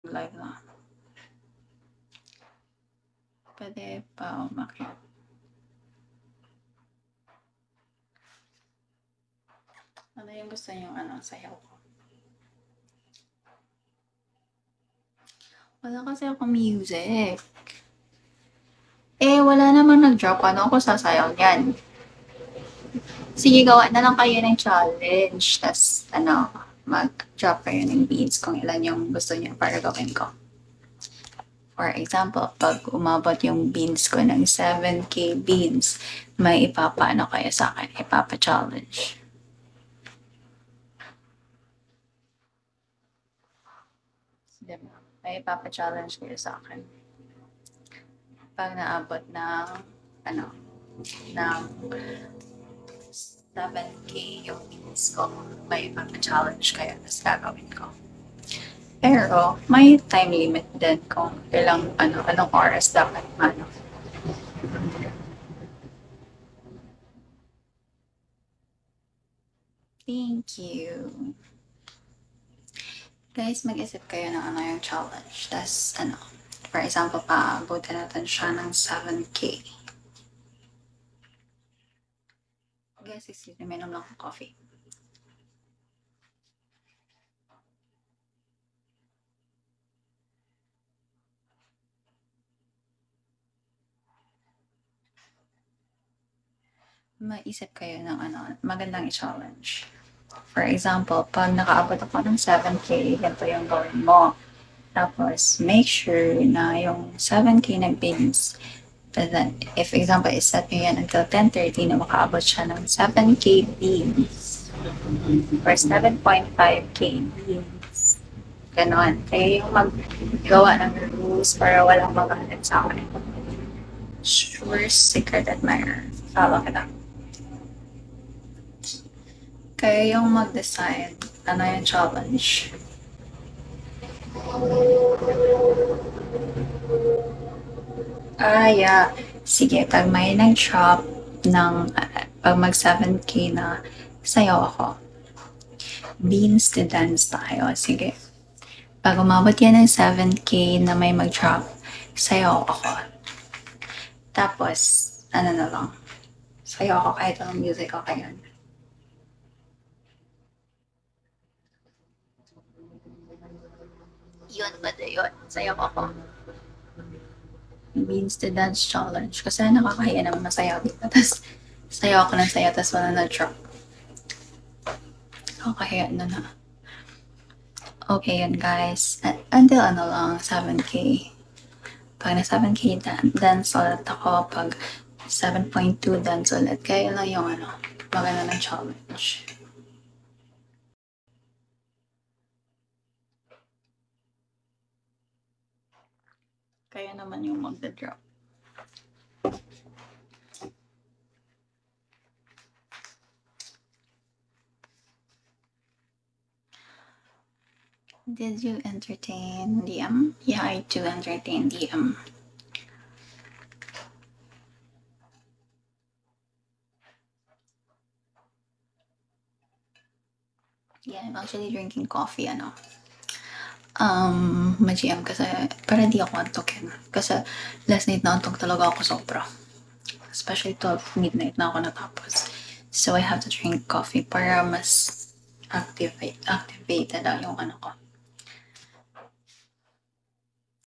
Live na. Pwede pa umakyat. Ano yung gusto niyong sayaw ko? Wala kasi ako music. Wala namang nag-drop. Ano ako sasayaw niyan? Sige, gawa na lang kayo ng challenge. Tapos, mag-drop kayo ng beats kung ilan yung gusto niyo para gawin ko. For example, pag umabot yung beans ko ng 7K beans, may ipapaano kayo sa akin? Ipapa-challenge. Diba? May ipapa-challenge kayo sa akin. Pag naabot ng, ng 7K yung beans ko, may ipapa-challenge kayo. Tapos gagawin ko. Pero, may time limit din kung anong oras dapat mano. Thank you. Guys, mag-isip kayo ng yung challenge. Tapos, for example, paabutin natin siya ng 7K. Guys, excuse me, minom lang akong coffee. Maisip kayo ng magandang i-challenge. For example, pag nakaabot ako ng 7K, ganito yung gawin mo. Tapos, make sure na yung 7K na beans, then, if example, iset nyo yan until 10:30 na makaabot siya ng 7K beans or 7.5K beans. Ganon. Kaya yung maggawa ng rules para walang magalit sa akin. Sure secret admirer. Follow kita. Kaya yung mag-decide yung challenge. Yeah. Sige, pag may nag-drop ng pag mag 7K na, sayaw ako. Beans to dance tayo. Sige. Pag umabot yan ng 7K na may mag-drop, sayaw ako. Tapos, na lang. Sayaw ako kahit anong music okay yun. Yun ba na yun? Sayaw ako. Beans to dance challenge. Kasi nakakahiya naman masayaw dito. Tapos, sayaw ako ng sayaw, tapos wala na-drop. Nakakahiya na. Okay yun, guys. Until lang, 7K. Pag na 7K, dance ulit ako. Pag 7.2, dance ulit. Kaya lang yung maganda ng challenge. Kaya naman yung magda-drop. Did you entertain DM? Yeah, I do entertain DM. Yeah, I'm actually drinking coffee, ma-GM kasi para di ako antokin. Kasi last night na antok talaga ako sobra. Especially 12 midnight na ako natapos. So I have to drink coffee para mas activated yung ko.